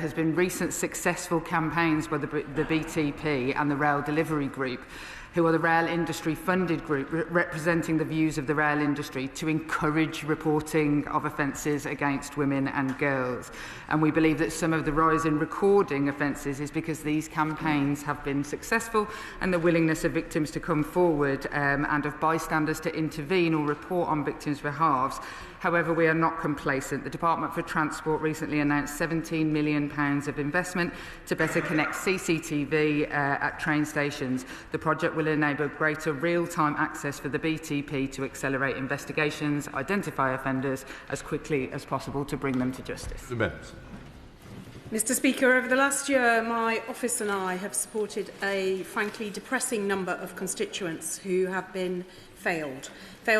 has been recent successful campaigns by the BTP and the Rail Delivery Group, who are the rail industry funded group representing the views of the rail industry, to encourage reporting of offences against women and girls. And we believe that some of the rise in recording offences is because these campaigns have been successful, and the willingness of victims to come forward and of bystanders to intervene or report on victims' behalves. However, we are not complacent. The Department for Transport recently announced £17 million of investment to better connect CCTV at train stations. The project will enable greater real-time access for the BTP to accelerate investigations, identify offenders as quickly as possible to bring them to justice. Mr. Speaker, over the last year, my office and I have supported a frankly depressing number of constituents who have been failed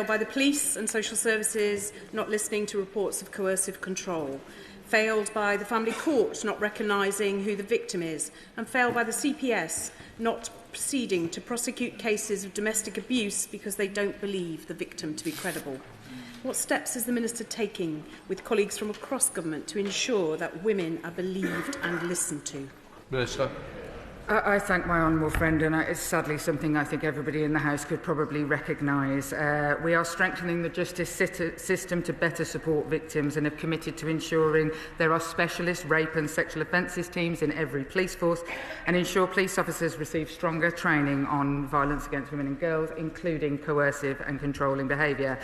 by the police and social services not listening to reports of coercive control, failed by the family court not recognising who the victim is, and failed by the CPS not proceeding to prosecute cases of domestic abuse because they don't believe the victim to be credible. What steps is the Minister taking with colleagues from across government to ensure that women are believed and listened to? Minister. I thank my honourable friend, and it's sadly something I think everybody in the House could probably recognise. We are strengthening the justice system to better support victims and have committed to ensuring there are specialist rape and sexual offences teams in every police force, and ensure police officers receive stronger training on violence against women and girls, including coercive and controlling behaviour.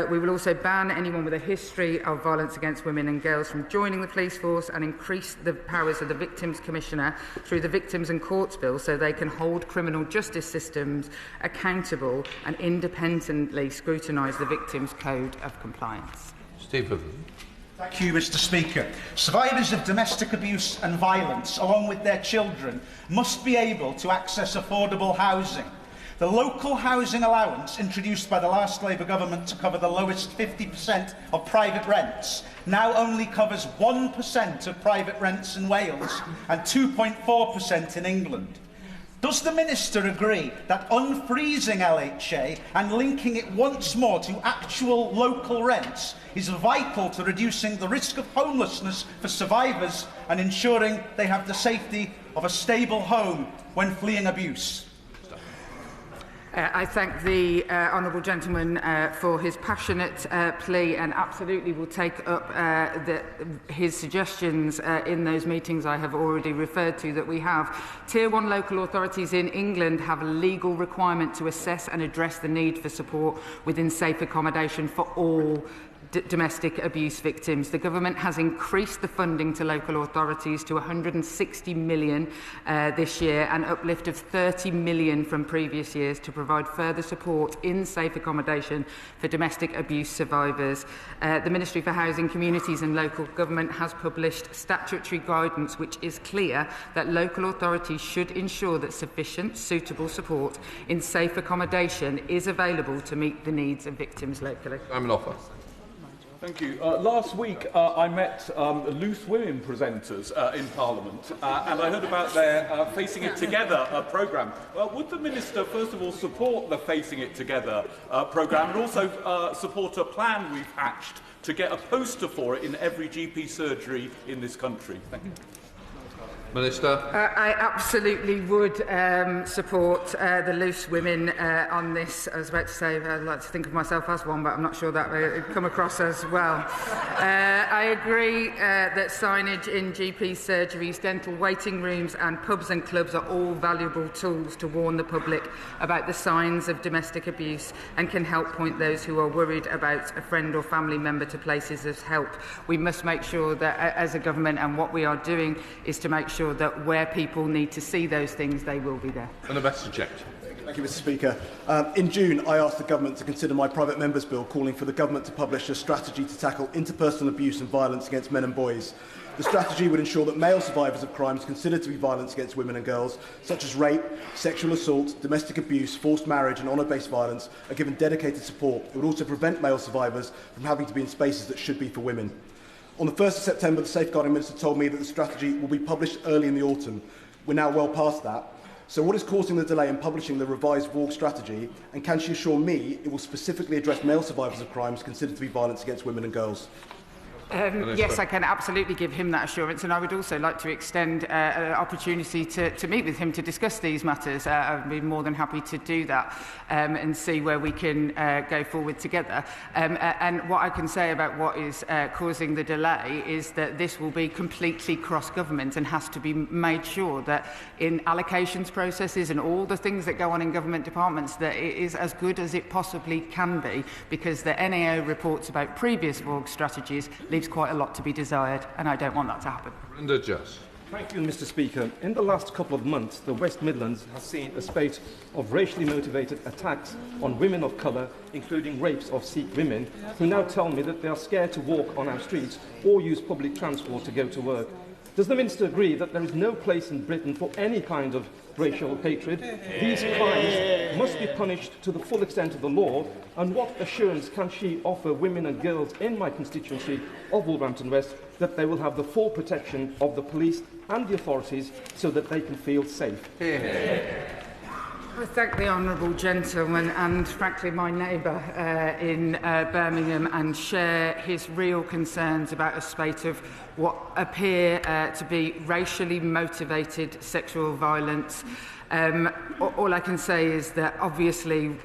We will also ban anyone with a history of violence against women and girls from joining the police force, and increase the powers of the Victims Commissioner through the Victims and Courts Bill so they can hold criminal justice systems accountable and independently scrutinise the Victims' Code of Compliance. Stephen. Thank you, Mr. Speaker. Survivors of domestic abuse and violence, along with their children, must be able to access affordable housing. The local housing allowance introduced by the last Labour government to cover the lowest 50% of private rents now only covers 1% of private rents in Wales and 2.4% in England. Does the Minister agree that unfreezing LHA and linking it once more to actual local rents is vital to reducing the risk of homelessness for survivors and ensuring they have the safety of a stable home when fleeing abuse? I thank the honourable gentleman for his passionate plea, and absolutely will take up his suggestions in those meetings I have already referred to that we have. Tier 1 local authorities in England have a legal requirement to assess and address the need for support within safe accommodation for all domestic abuse victims. The government has increased the funding to local authorities to £160 million this year, an uplift of £30 million from previous years, to provide further support in safe accommodation for domestic abuse survivors. The Ministry for Housing, Communities and Local Government has published statutory guidance which is clear that local authorities should ensure that sufficient suitable support in safe accommodation is available to meet the needs of victims locally. Simon Offer. Thank you. Last week I met Loose Women presenters in Parliament and I heard about their Facing It Together programme. Would the Minister first of all support the Facing It Together programme and also support a plan we've hatched to get a poster for it in every GP surgery in this country? Thank you. Minister. I absolutely would support the Loose Women on this. I was about to say I'd like to think of myself as one, but I'm not sure that would come across as well. I agree that signage in GP surgeries, dental waiting rooms and pubs and clubs are all valuable tools to warn the public about the signs of domestic abuse and can help point those who are worried about a friend or family member to places of help. We must make sure that as a government, and what we are doing is to make sure that where people need to see those things, they will be there. And the best subject. Thank you, Mr. Speaker. In June, I asked the Government to consider my private member's bill calling for the Government to publish a strategy to tackle interpersonal abuse and violence against men and boys. The strategy would ensure that male survivors of crimes considered to be violence against women and girls, such as rape, sexual assault, domestic abuse, forced marriage and honour-based violence, are given dedicated support. It would also prevent male survivors from having to be in spaces that should be for women. On the 1st of September, the Safeguarding Minister told me that the strategy will be published early in the autumn. We're now well past that. So what is causing the delay in publishing the revised VAUG strategy, and can she assure me it will specifically address male survivors of crimes considered to be violence against women and girls? Yes, I can absolutely give him that assurance, and I would also like to extend an opportunity to meet with him to discuss these matters. I'd be more than happy to do that and see where we can go forward together. And what I can say about what is causing the delay is that this will be completely cross-government and has to be made sure that in allocations processes and all the things that go on in government departments that it is as good as it possibly can be, because the NAO reports about previous VOG strategies leaves quite a lot to be desired, and I don't want that to happen. Brenda Just. Thank you, Mr. Speaker. In the last couple of months, the West Midlands has seen a spate of racially motivated attacks on women of colour, including rapes of Sikh women, who now tell me that they are scared to walk on our streets or use public transport to go to work. Does the Minister agree that there is no place in Britain for any kind of racial hatred? These crimes must be punished to the full extent of the law, and what assurance can she offer women and girls in my constituency of Wolverhampton West that they will have the full protection of the police and the authorities so that they can feel safe? I thank the honourable gentleman and, frankly, my neighbour in Birmingham, and share his real concerns about a spate of what appear to be racially motivated sexual violence. All I can say is that obviously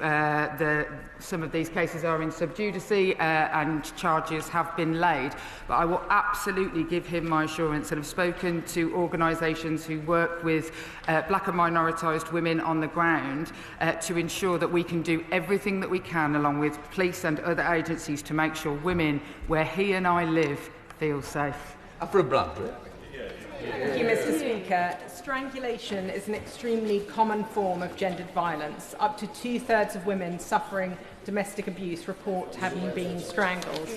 some of these cases are in sub judice and charges have been laid, but I will absolutely give him my assurance and have spoken to organisations who work with black and minoritised women on the ground to ensure that we can do everything that we can along with police and other agencies to make sure women where he and I live feel safe. After a Bradley. Thank you, Mr. Speaker. Strangulation is an extremely common form of gendered violence. Up to 2/3 of women suffering domestic abuse report having been strangled.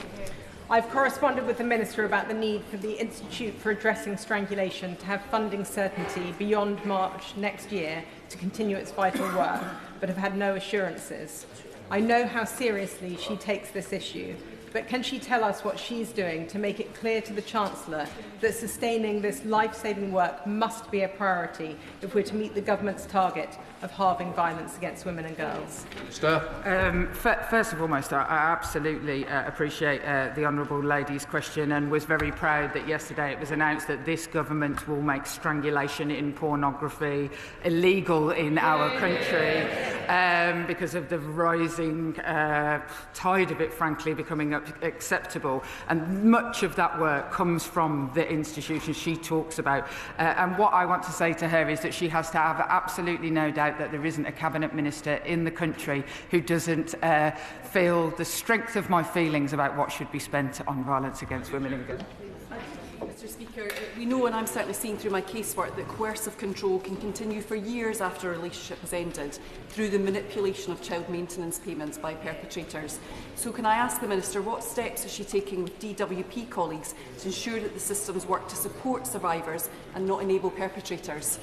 I've corresponded with the Minister about the need for the Institute for Addressing Strangulation to have funding certainty beyond March next year to continue its vital work, but have had no assurances. I know how seriously she takes this issue, but can she tell us what she's doing to make it clear to the Chancellor that sustaining this life-saving work must be a priority if we're to meet the government's target of halving violence against women and girls? First and foremost, I absolutely appreciate the honourable lady's question, and was very proud that yesterday it was announced that this government will make strangulation in pornography illegal in our country because of the rising tide of it, frankly, becoming acceptable. And much of that work comes from the institutions she talks about. And what I want to say to her is that she has to have absolutely no doubt that there isn't a cabinet minister in the country who doesn't feel the strength of my feelings about what should be spent on violence against women and girls. Mr. Speaker, we know, and I'm certainly seeing through my casework, that coercive control can continue for years after a relationship has ended through the manipulation of child maintenance payments by perpetrators. So can I ask the Minister, what steps is she taking with DWP colleagues to ensure that the systems work to support survivors and not enable perpetrators?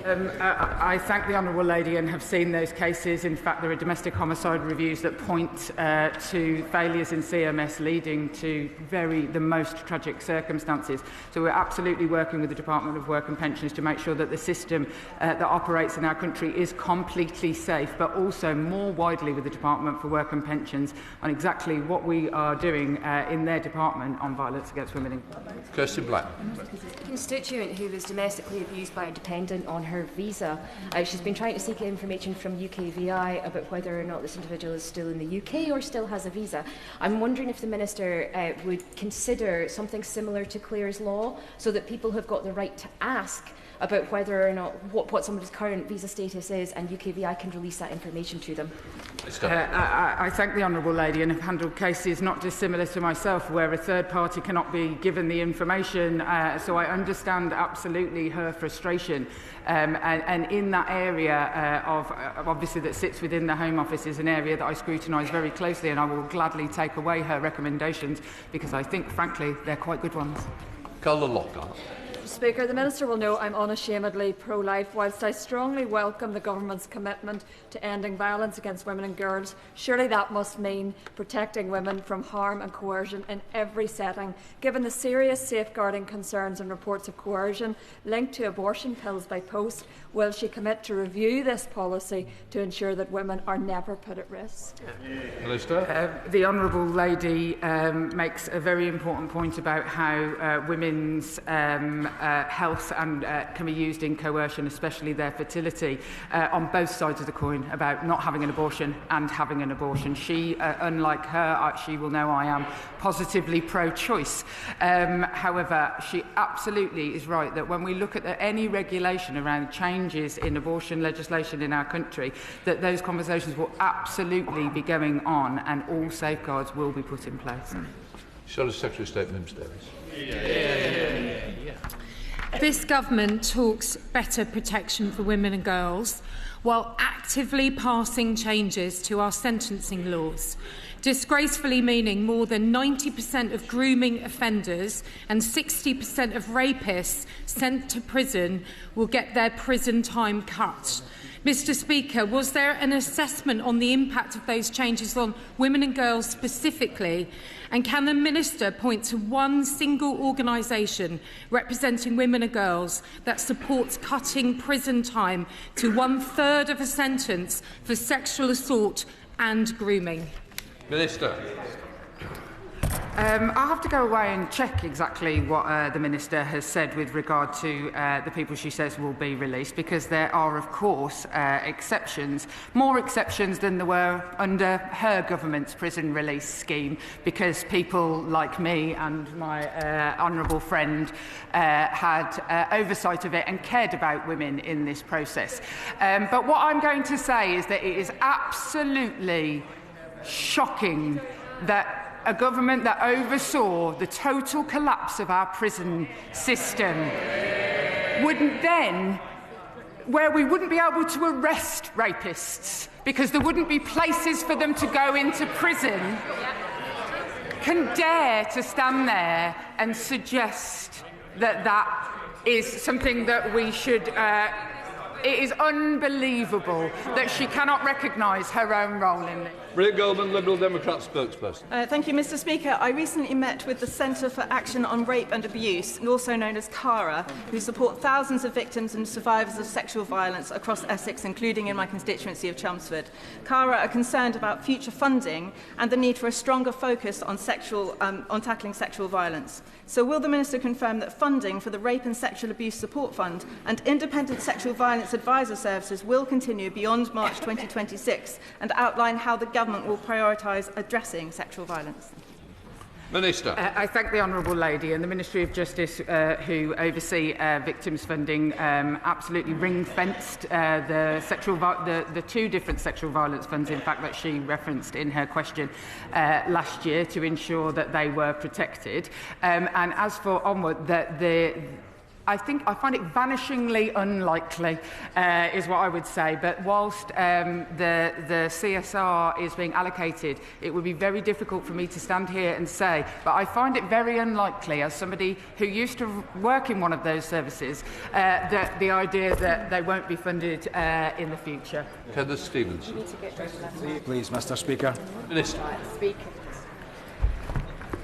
I thank the honourable lady and have seen those cases. In fact, there are domestic homicide reviews that point to failures in CMS leading to the most tragic circumstances. So we're absolutely working with the Department of Work and Pensions to make sure that the system that operates in our country is completely safe, but also more widely with the Department for Work and Pensions on exactly what we are doing in their department on violence against women and girls. Kirsty Black. A constituent who was domestically abused by a dependent on her visa. She's been trying to seek information from UKVI about whether or not this individual is still in the UK or still has a visa. I'm wondering if the Minister would consider something similar to Clare's Law, so that people have got the right to ask about whether or not what somebody's current visa status is, and UKVI can release that information to them. I thank the honourable lady and have handled cases not dissimilar to myself where a third party cannot be given the information, so I understand absolutely her frustration. And in that area obviously that sits within the Home Office is an area that I scrutinise very closely, and I will gladly take away her recommendations because I think, frankly, they're quite good ones. Carla Lockhart. Speaker. The Minister will know I'm unashamedly pro-life. Whilst I strongly welcome the Government's commitment to ending violence against women and girls, surely that must mean protecting women from harm and coercion in every setting. Given the serious safeguarding concerns and reports of coercion linked to abortion pills by post, will she commit to review this policy to ensure that women are never put at risk? Minister. The Honourable Lady makes a very important point about how women's health and can be used in coercion, especially their fertility, on both sides of the coin, about not having an abortion and having an abortion. She, unlike her, she will know I am positively pro-choice. However, she absolutely is right that when we look at any regulation around changes in abortion legislation in our country, that those conversations will absolutely be going on and all safeguards will be put in place. Shall Secretary of State Mims Davies. This government talks better protection for women and girls while actively passing changes to our sentencing laws, disgracefully meaning more than 90% of grooming offenders and 60% of rapists sent to prison will get their prison time cut. Mr. Speaker, was there an assessment on the impact of those changes on women and girls specifically? And can the Minister point to one single organisation representing women and girls that supports cutting prison time to 1/3 of a sentence for sexual assault and grooming? Minister. I'll have to go away and check exactly what the Minister has said with regard to the people she says will be released, because there are, of course, exceptions, more exceptions than there were under her government's prison release scheme, because people like me and my honourable friend had oversight of it and cared about women in this process. But what I'm going to say is that it is absolutely shocking that a government that oversaw the total collapse of our prison system wouldn't then, where we wouldn't be able to arrest rapists because there wouldn't be places for them to go into prison, can dare to stand there and suggest that that is something that we should... It is unbelievable that she cannot recognise her own role in it. Bridget Goldman, Liberal Democrat spokesperson. Thank you, Mr. Speaker. I recently met with the Centre for Action on Rape and Abuse, also known as CARA, who support thousands of victims and survivors of sexual violence across Essex, including in my constituency of Chelmsford. CARA are concerned about future funding and the need for a stronger focus on tackling sexual violence. So will the Minister confirm that funding for the Rape and Sexual Abuse Support Fund and independent sexual violence advisor services will continue beyond March 2026, and outline how the government will prioritise addressing sexual violence? Minister. I thank the Honourable Lady, and the Ministry of Justice, who oversee victims funding, absolutely ring-fenced the two different sexual violence funds, in fact, that she referenced in her question last year, to ensure that they were protected. And as for Onward, I find it vanishingly unlikely, is what I would say. But whilst the CSR is being allocated, it would be very difficult for me to stand here and say, but I find it very unlikely, as somebody who used to work in one of those services, that the idea that they won't be funded in the future. Heather Stevens. Please, Mr. Speaker. Minister.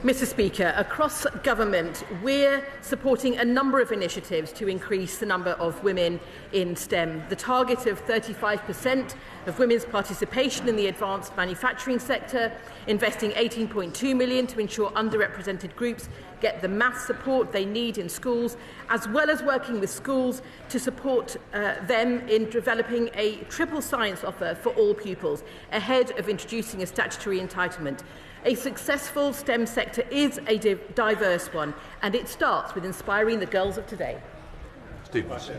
Mr. Speaker, across government, we're supporting a number of initiatives to increase the number of women in STEM. The target of 35% of women's participation in the advanced manufacturing sector, investing £18.2 million to ensure underrepresented groups get the maths support they need in schools, as well as working with schools to support them in developing a triple science offer for all pupils, ahead of introducing a statutory entitlement. A successful STEM sector is a diverse one, and it starts with inspiring the girls of today. Stevens.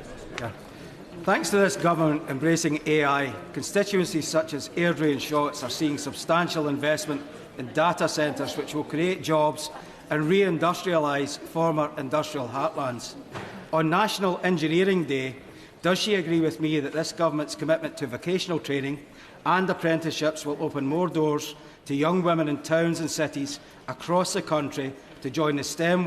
Thanks to this government embracing AI, constituencies such as Airdrie and Shotts are seeing substantial investment in data centres which will create jobs and re-industrialise former industrial heartlands. On National Engineering Day, does she agree with me that this government's commitment to vocational training and apprenticeships will open more doors to young women in towns and cities across the country to join the STEM